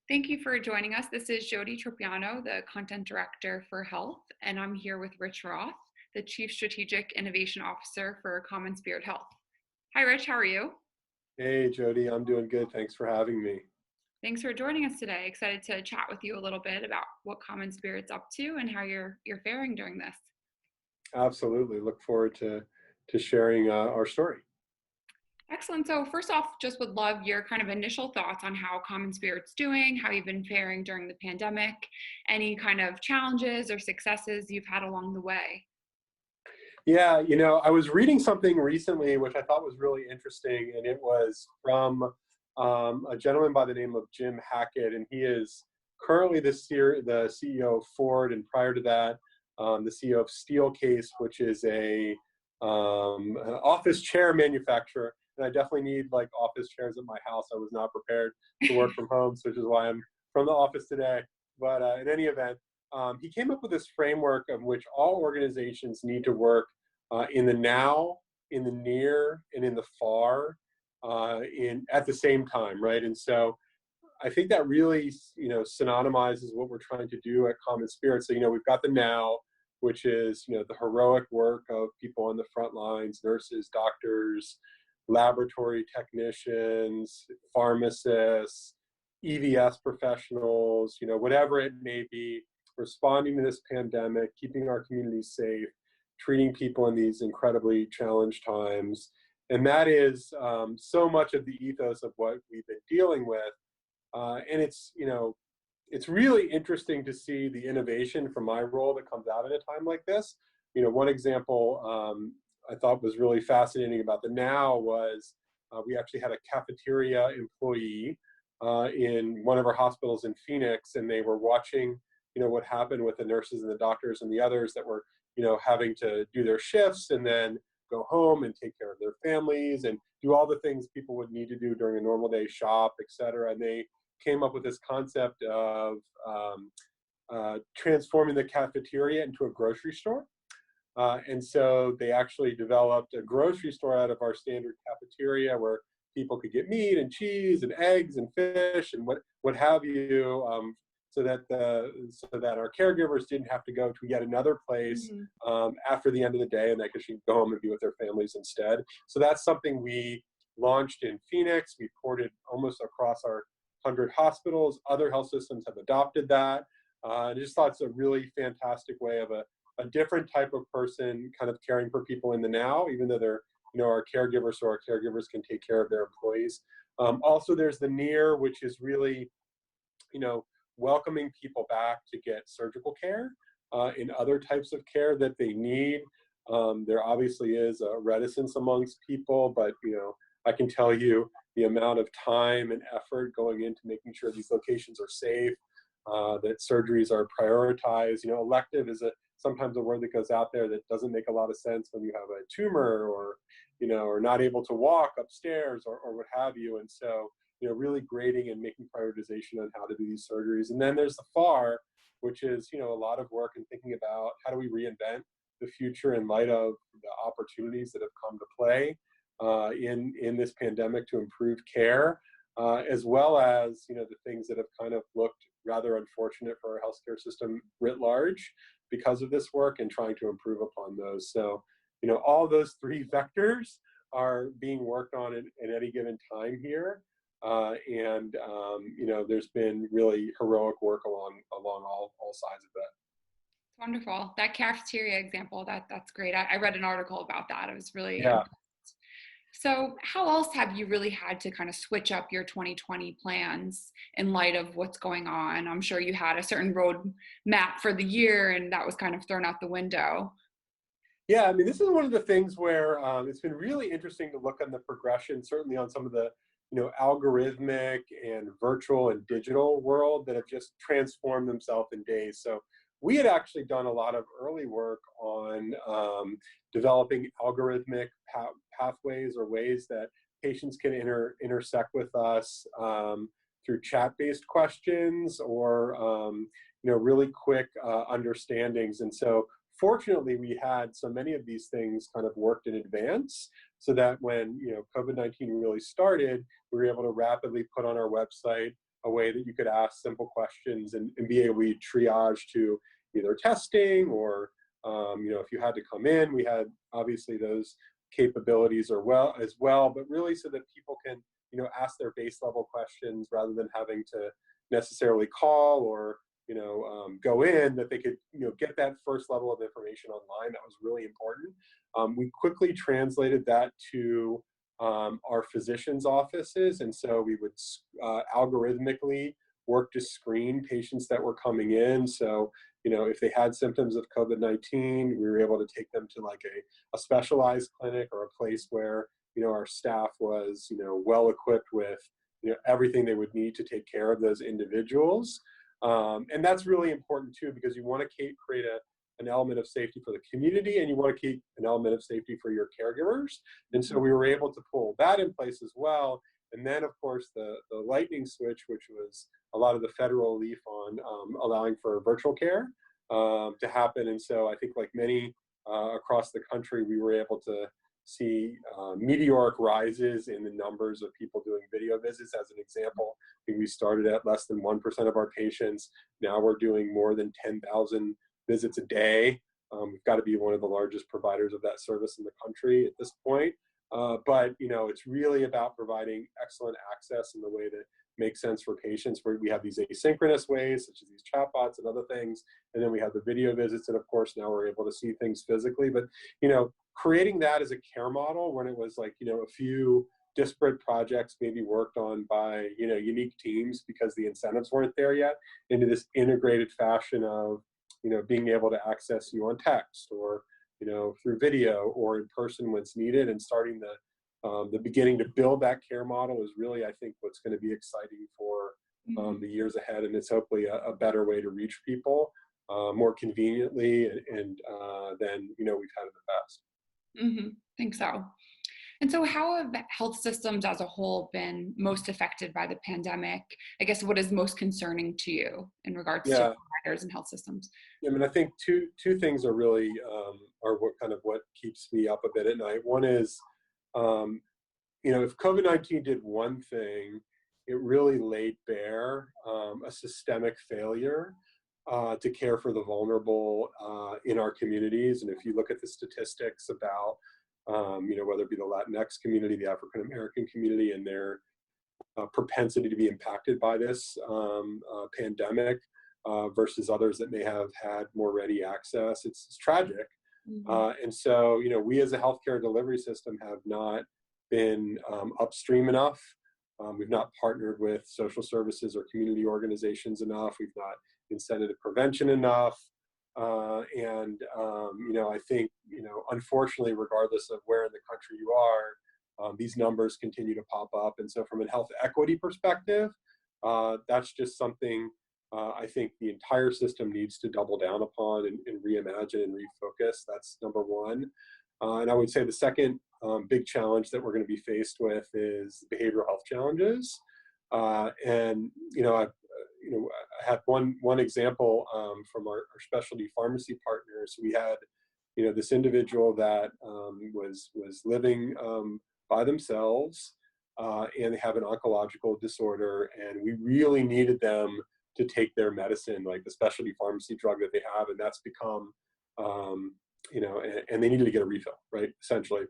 Thank you for joining us. This is Jody Tropiano, the Content Director for Health, and I'm here with Rich Roth, the Chief Strategic Innovation Officer for CommonSpirit Health. Hi, Rich. How are you? Hey, Jody, I'm doing good. Thanks for having me. Thanks for joining us today. Excited to chat with you a little bit about what CommonSpirit's up to and how you're faring during this. Absolutely. Look forward to sharing our story. Excellent. So first off, just would love your kind of initial thoughts on how CommonSpirit's doing, how you've been faring during the pandemic, any kind of challenges or successes you've had along the way. Yeah, I was reading something recently which I thought was really interesting, and it was from a gentleman by the name of Jim Hackett, and he is currently the CEO of Ford, and prior to that, the CEO of Steelcase, which is an office chair manufacturer. And I definitely need like office chairs at my house. I was not prepared to work from home, so which is why I'm from the office today. But in any event, he came up with this framework of which all organizations need to work in the now, in the near, and in the far, at the same time, right? And so I think that really, synonymizes what we're trying to do at CommonSpirit. So, we've got the now, which is, the heroic work of people on the front lines, nurses, doctors, laboratory technicians, pharmacists, EVS professionals, whatever it may be, responding to this pandemic, keeping our communities safe, treating people in these incredibly challenged times. And that is so much of the ethos of what we've been dealing with. And it's really interesting to see the innovation from my role that comes out at a time like this. One example I thought was really fascinating about the now was we actually had a cafeteria employee in one of our hospitals in Phoenix, and they were watching, what happened with the nurses and the doctors and the others that were, having to do their shifts and then go home and take care of their families and do all the things people would need to do during a normal day, shop, etc. And they came up with this concept of transforming the cafeteria into a grocery store. And so they actually developed a grocery store out of our standard cafeteria where people could get meat and cheese and eggs and fish and what have you, so that our caregivers didn't have to go to yet another place after the end of the day, and they could go home and be with their families instead. So that's something we launched in Phoenix. We ported almost across our 100 hospitals. Other health systems have adopted that. I just thought it's a really fantastic way of a different type of person kind of caring for people in the now, even though they're, our caregivers, so our caregivers can take care of their employees. Also, there's the near, which is really, welcoming people back to get surgical care and other types of care that they need. There obviously is a reticence amongst people, but, I can tell you the amount of time and effort going into making sure these locations are safe, that surgeries are prioritized. Elective is sometimes a word that goes out there that doesn't make a lot of sense when you have a tumor or, or not able to walk upstairs or what have you. And so, really grading and making prioritization on how to do these surgeries. And then there's the FAR, which is, a lot of work in thinking about how do we reinvent the future in light of the opportunities that have come to play in this pandemic to improve care, as well as, the things that have kind of looked rather unfortunate for our healthcare system writ large because of this work, and trying to improve upon those. So, all those three vectors are being worked on at any given time here. There's been really heroic work along all sides of that. Wonderful. That cafeteria example, that's great. I read an article about that. It was really Yeah. So how else have you really had to kind of switch up your 2020 plans in light of what's going on? I'm sure you had a certain road map for the year, and that was kind of thrown out the window. Yeah, I mean, this is one of the things where it's been really interesting to look on the progression, certainly on some of the, algorithmic and virtual and digital world that have just transformed themselves in days. So we had actually done a lot of early work on developing algorithmic pathways or ways that patients can intersect with us through chat-based questions or really quick understandings. And so fortunately, we had so many of these things kind of worked in advance, so that when COVID-19 really started, we were able to rapidly put on our website a way that you could ask simple questions and be able to triage to either testing or, if you had to come in, we had obviously those capabilities as well, but really so that people can, ask their base level questions rather than having to necessarily call or, go in, that they could, get that first level of information online. That was really important. We quickly translated that to our physicians' offices. And so we would algorithmically work to screen patients that were coming in. So, if they had symptoms of COVID-19, we were able to take them to like a specialized clinic or a place where, our staff was, well equipped with, everything they would need to take care of those individuals. And that's really important too, because you want to create an element of safety for the community, and you want to keep an element of safety for your caregivers. And so we were able to pull that in place as well. And then, of course, the lightning switch, which was a lot of the federal relief on allowing for virtual care to happen. And so I think like many across the country, we were able to see meteoric rises in the numbers of people doing video visits. As an example, I think we started at less than 1% of our patients. Now we're doing more than 10,000 visits a day. We've got to be one of the largest providers of that service in the country at this point. But it's really about providing excellent access in the way that makes sense for patients, where we have these asynchronous ways, such as these chatbots and other things. And then we have the video visits. And of course, now we're able to see things physically. But, creating that as a care model when it was like, a few disparate projects maybe worked on by, unique teams because the incentives weren't there yet, into this integrated fashion of, being able to access you on text or, through video or in person when it's needed, and starting the beginning to build that care model is really, I think, what's going to be exciting for the years ahead. And it's hopefully a better way to reach people more conveniently and than, we've had in the past. I think so. And so how have health systems as a whole been most affected by the pandemic? I guess what is most concerning to you in regards to providers and health systems? I mean, I think two things are really are what keeps me up a bit at night. One is, if COVID-19 did one thing, it really laid bare a systemic failure to care for the vulnerable in our communities. And if you look at the statistics about, whether it be the Latinx community, the African American community, and their propensity to be impacted by this pandemic versus others that may have had more ready access, it's tragic. And so, we as a healthcare delivery system have not been upstream enough. We've not partnered with social services or community organizations enough. We've not incented prevention enough. I think, unfortunately, regardless of where in the country you are, these numbers continue to pop up. And so from a health equity perspective, that's just something I think the entire system needs to double down upon and reimagine and refocus. That's number one. And I would say the second big challenge that we're going to be faced with is behavioral health challenges. I have one example from our specialty pharmacy partners. We had, this individual that was living by themselves, and they have an oncological disorder, and we really needed them to take their medicine, like the specialty pharmacy drug that they have, and that's become, and they needed to get a refill, right, essentially.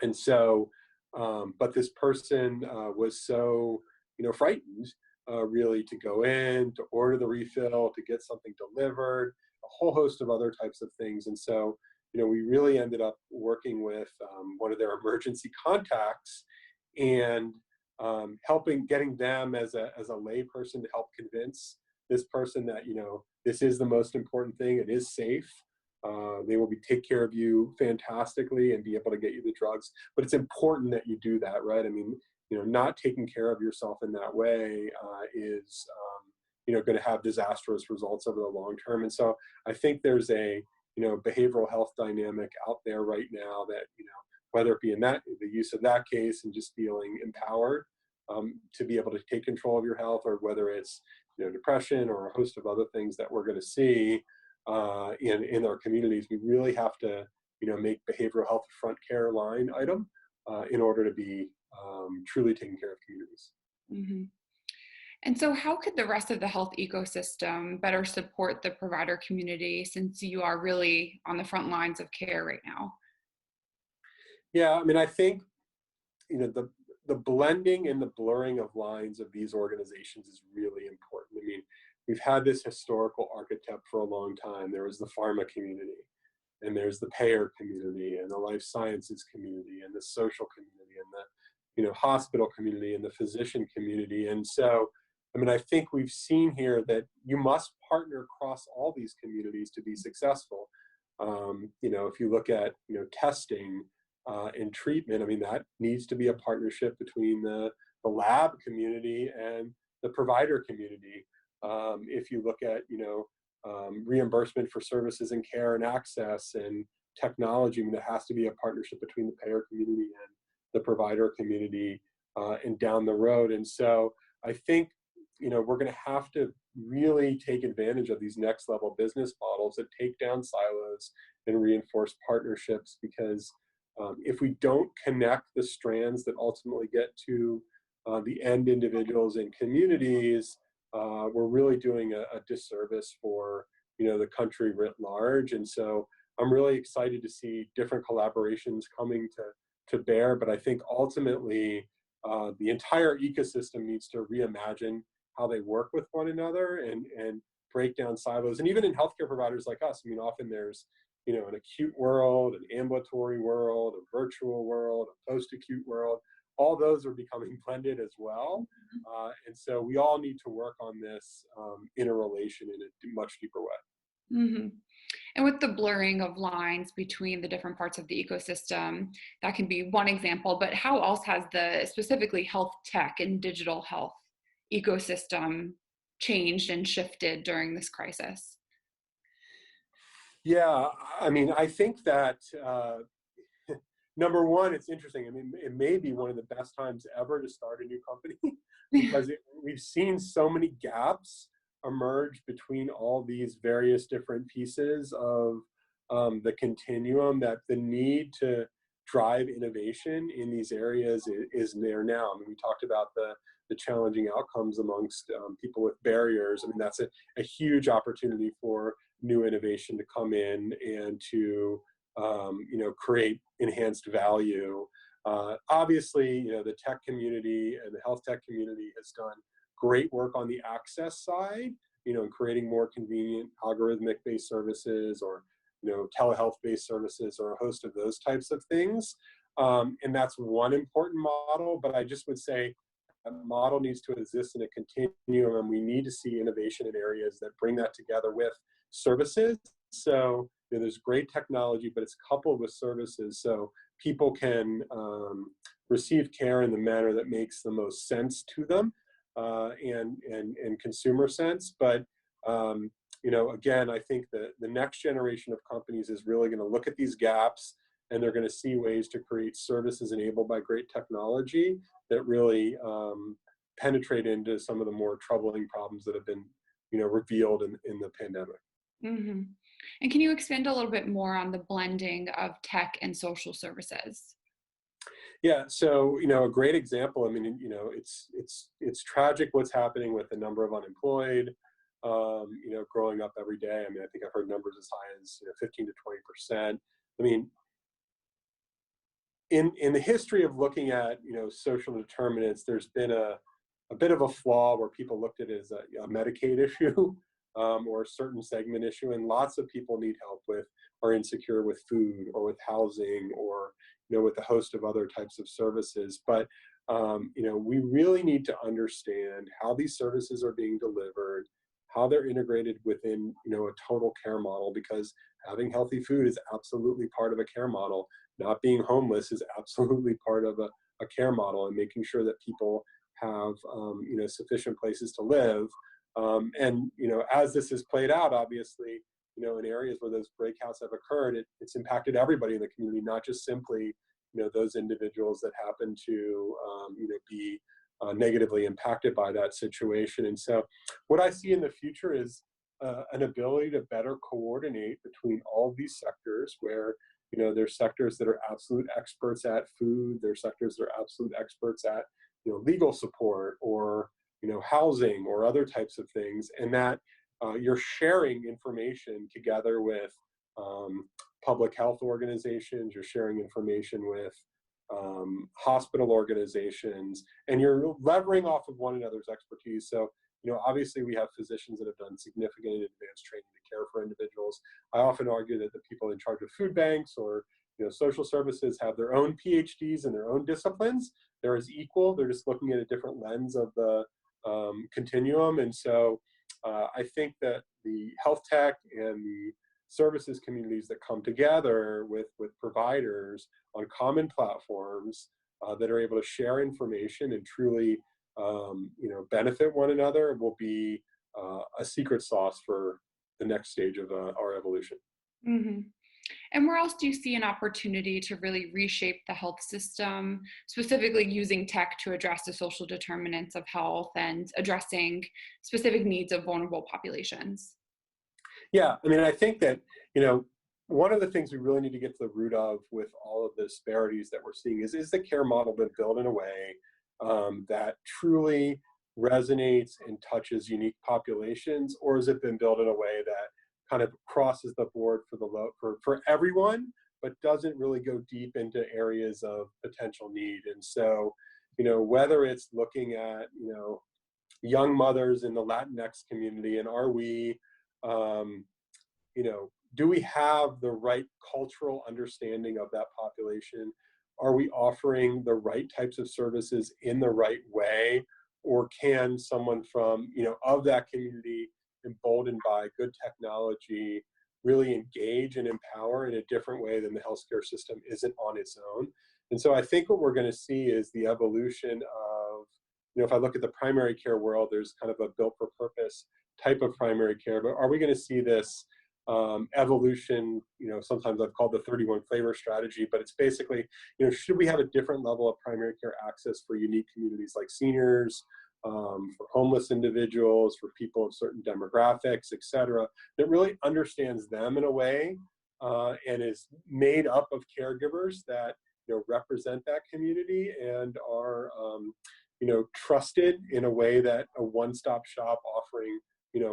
And so, but this person was so, frightened really to go in, to order the refill, to get something delivered, a whole host of other types of things. And so, we really ended up working with one of their emergency contacts and getting them as a lay person to help convince this person that, this is the most important thing. It is safe. They will take care of you fantastically and be able to get you the drugs. But it's important that you do that, right? I mean, not taking care of yourself in that way is, going to have disastrous results over the long term. And so I think there's a, behavioral health dynamic out there right now that, whether it be in the use of that case and just feeling empowered to be able to take control of your health, or whether it's, depression or a host of other things that we're going to see in our communities, we really have to, make behavioral health a front care line item in order to be truly taking care of communities. And so, how could the rest of the health ecosystem better support the provider community since you are really on the front lines of care right now? Yeah, I mean, I think, the blending and the blurring of lines of these organizations is really important. I mean, we've had this historical archetype for a long time. There was the pharma community, and there's the payer community, and the life sciences community, and the social community, and the hospital community, and the physician community. And so, I mean, I think we've seen here that you must partner across all these communities to be successful. If you look at testing and treatment, I mean, that needs to be a partnership between the lab community and the provider community. If you look at reimbursement for services and care and access and technology, I mean, there has to be a partnership between the payer community and the provider community, and down the road. And so I think we're going to have to really take advantage of these next level business models that take down silos and reinforce partnerships, because if we don't connect the strands that ultimately get to the end individuals and communities, we're really doing a disservice for the country writ large. And so I'm really excited to see different collaborations coming to bear. But I think ultimately the entire ecosystem needs to reimagine how they work with one another and break down silos. And even in healthcare providers like us, I mean, often there's an acute world, an ambulatory world, a virtual world, a post-acute world. All those are becoming blended as well. And so we all need to work on this interrelation in a much deeper way. Hmm. And with the blurring of lines between the different parts of the ecosystem, that can be one example, but how else has the specifically health tech and digital health ecosystem changed and shifted during this crisis? Yeah, I mean, I think that number one, it's interesting. I mean, it may be one of the best times ever to start a new company because we've seen so many gaps emerge between all these various different pieces of the continuum, that the need to drive innovation in these areas is there now. I mean, we talked about the challenging outcomes amongst people with barriers. I mean, that's a huge opportunity for new innovation to come in and to create enhanced value. Obviously, the tech community and the health tech community has done great work on the access side, in creating more convenient algorithmic-based services, or telehealth-based services, or a host of those types of things. And that's one important model, but I just would say that model needs to exist in a continuum, and we need to see innovation in areas that bring that together with services. So there's great technology, but it's coupled with services, so people can receive care in the manner that makes the most sense to them, and consumer sense. But again, I think that the next generation of companies is really going to look at these gaps, and they're going to see ways to create services enabled by great technology that really penetrate into some of the more troubling problems that have been revealed in the pandemic. Hmm. And can you expand a little bit more on the blending of tech and social services? Yeah, so a great example. I mean, it's tragic what's happening with the number of unemployed. Growing up every day. I mean, I think I've heard numbers as high as 15 to 20%. I mean, in the history of looking at social determinants, there's been a bit of a flaw where people looked at it as a Medicaid issue, or a certain segment issue, and lots of people need help with, are insecure with food or with housing, or with a host of other types of services. But we really need to understand how these services are being delivered, how they're integrated within a total care model, because having healthy food is absolutely part of a care model. Not being homeless is absolutely part of a care model, and making sure that people have sufficient places to live. And as this has played out, obviously, in areas where those breakouts have occurred, it's impacted everybody in the community, not just simply those individuals that happen to be negatively impacted by that situation. And so what I see in the future is an ability to better coordinate between all of these sectors, where there's sectors that are absolute experts at food, there's sectors that are absolute experts at legal support, or housing or other types of things, and that you're sharing information together with public health organizations, you're sharing information with hospital organizations, and you're levering off of one another's expertise. So, obviously we have physicians that have done significant and advanced training to care for individuals. I often argue that the people in charge of food banks or social services have their own PhDs in their own disciplines. They're as equal. They're just looking at a different lens of the continuum. And so I think that the health tech and the services communities that come together with providers on common platforms that are able to share information and truly benefit one another will be a secret sauce for the next stage of our evolution. Mm-hmm. And where else do you see an opportunity to really reshape the health system, specifically using tech to address the social determinants of health and addressing specific needs of vulnerable populations? Yeah, I think that, one of the things we really need to get to the root of with all of the disparities that we're seeing is the care model been built in a way that truly resonates and touches unique populations, or has it been built in a way that kind of crosses the board for everyone, but doesn't really go deep into areas of potential need? And so, whether it's looking at, young mothers in the Latinx community, and are we, do we have the right cultural understanding of that population? Are we offering the right types of services in the right way? Or can someone from, of that community, emboldened by good technology, really engage and empower in a different way than the healthcare system isn't on its own? And so I think what we're going to see is the evolution of, if I look at the primary care world, there's kind of a built for purpose type of primary care, but are we going to see this evolution? Sometimes I've called the 31 flavor strategy, but it's basically, should we have a different level of primary care access for unique communities like seniors, for homeless individuals, for people of certain demographics, et cetera, that really understands them in a way and is made up of caregivers that represent that community and are trusted in a way that a one-stop shop offering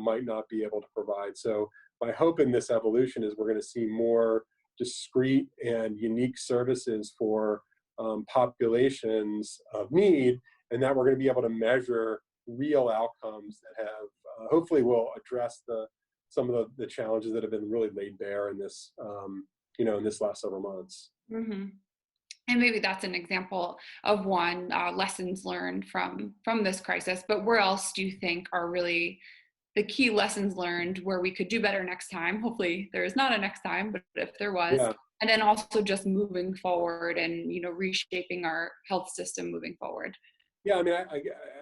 might not be able to provide. So my hope in this evolution is we're going to see more discrete and unique services for populations of need, and that we're going to be able to measure real outcomes that have hopefully will address some of the challenges that have been really laid bare in this in this last several months. Mm-hmm. And maybe that's an example of one lessons learned from this crisis. But where else do you think are really the key lessons learned where we could do better next time? Hopefully there is not a next time, but if there was, Yeah. And then also just moving forward and reshaping our health system moving forward. Yeah,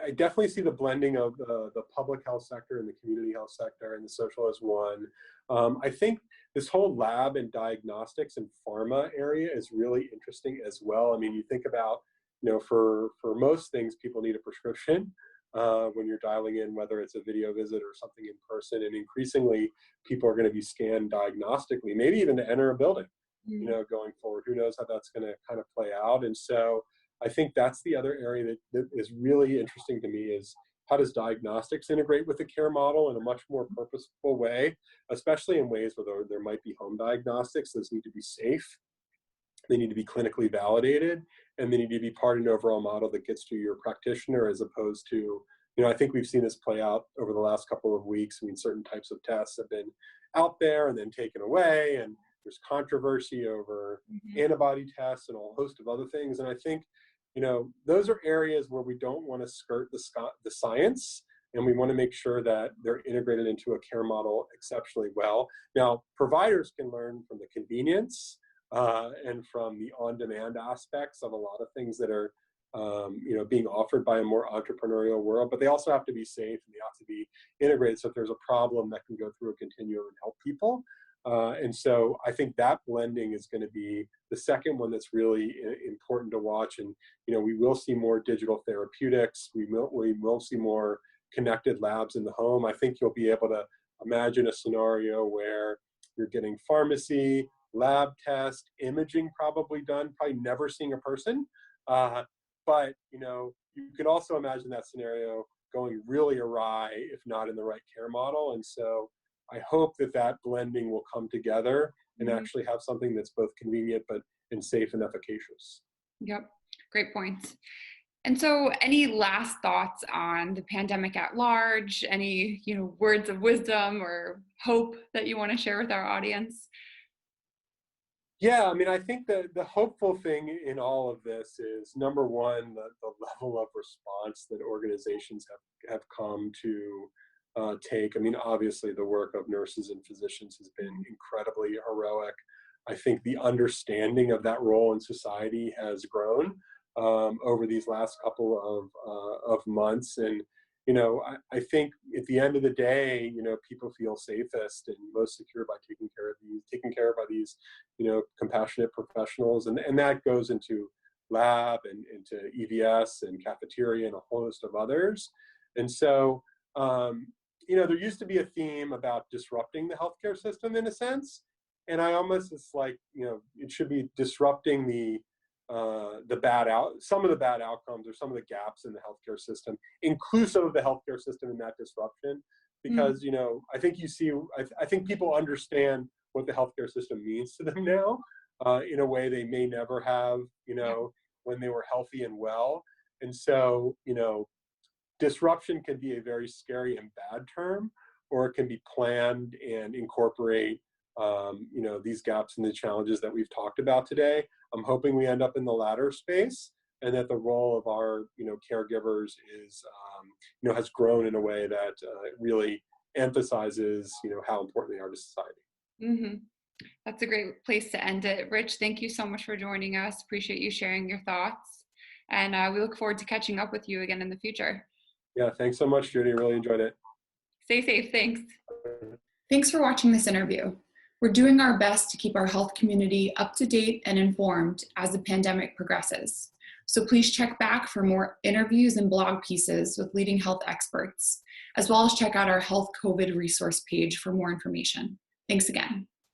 I definitely see the blending of the public health sector and the community health sector and the social as one. I think this whole lab and diagnostics and pharma area is really interesting as well. You think about, for most things, people need a prescription when you're dialing in, whether it's a video visit or something in person. And increasingly, people are going to be scanned diagnostically, maybe even to enter a building, going forward. Who knows how that's going to kind of play out. And so I think that's the other area that is really interesting to me is how does diagnostics integrate with the care model in a much more purposeful way, especially in ways where there might be home diagnostics. Those need to be safe. They need to be clinically validated, and they need to be part of an overall model that gets to your practitioner as opposed to, I think we've seen this play out over the last couple of weeks. Certain types of tests have been out there and then taken away, and there's controversy over antibody tests and a whole host of other things. And I think, those are areas where we don't want to skirt the science, and we want to make sure that they're integrated into a care model exceptionally well. Now, providers can learn from the convenience and from the on-demand aspects of a lot of things that are, being offered by a more entrepreneurial world, but they also have to be safe and they have to be integrated. So if there's a problem, that can go through a continuum and help people. And so I think that blending is going to be the second one that's really important to watch. And, we will see more digital therapeutics. We will see more connected labs in the home. I think you'll be able to imagine a scenario where you're getting pharmacy, lab test, imaging probably never seeing a person. But, you could also imagine that scenario going really awry if not in the right care model. And so I hope that that blending will come together and actually have something that's both convenient and safe and efficacious. Yep, great points. And so any last thoughts on the pandemic at large? Any, words of wisdom or hope that you want to share with our audience? Yeah, I mean, I think that the hopeful thing in all of this is, number one, the level of response that organizations have come to take. I mean, obviously, the work of nurses and physicians has been incredibly heroic. I think the understanding of that role in society has grown over these last couple of months. And I think at the end of the day, people feel safest and most secure by taken care of by these, compassionate professionals. And that goes into lab and into EVS and cafeteria and a whole host of others. And so, there used to be a theme about disrupting the healthcare system in a sense. And I almost, it's like, it should be disrupting some of the bad outcomes or some of the gaps in the healthcare system, inclusive of the healthcare system in that disruption. Because, I think people understand what the healthcare system means to them now in a way they may never have, when they were healthy and well. And so, disruption can be a very scary and bad term, or it can be planned and incorporate these gaps and the challenges that we've talked about today. I'm hoping we end up in the latter space, and that the role of our, caregivers is, has grown in a way that really emphasizes, how important they are to society. Mm-hmm. That's a great place to end it. Rich, thank you so much for joining us. Appreciate you sharing your thoughts. And we look forward to catching up with you again in the future. Yeah, thanks so much, Judy. Really enjoyed it. Stay safe. Thanks. Thanks for watching this interview. We're doing our best to keep our health community up to date and informed as the pandemic progresses. So please check back for more interviews and blog pieces with leading health experts, as well as check out our Health COVID resource page for more information. Thanks again.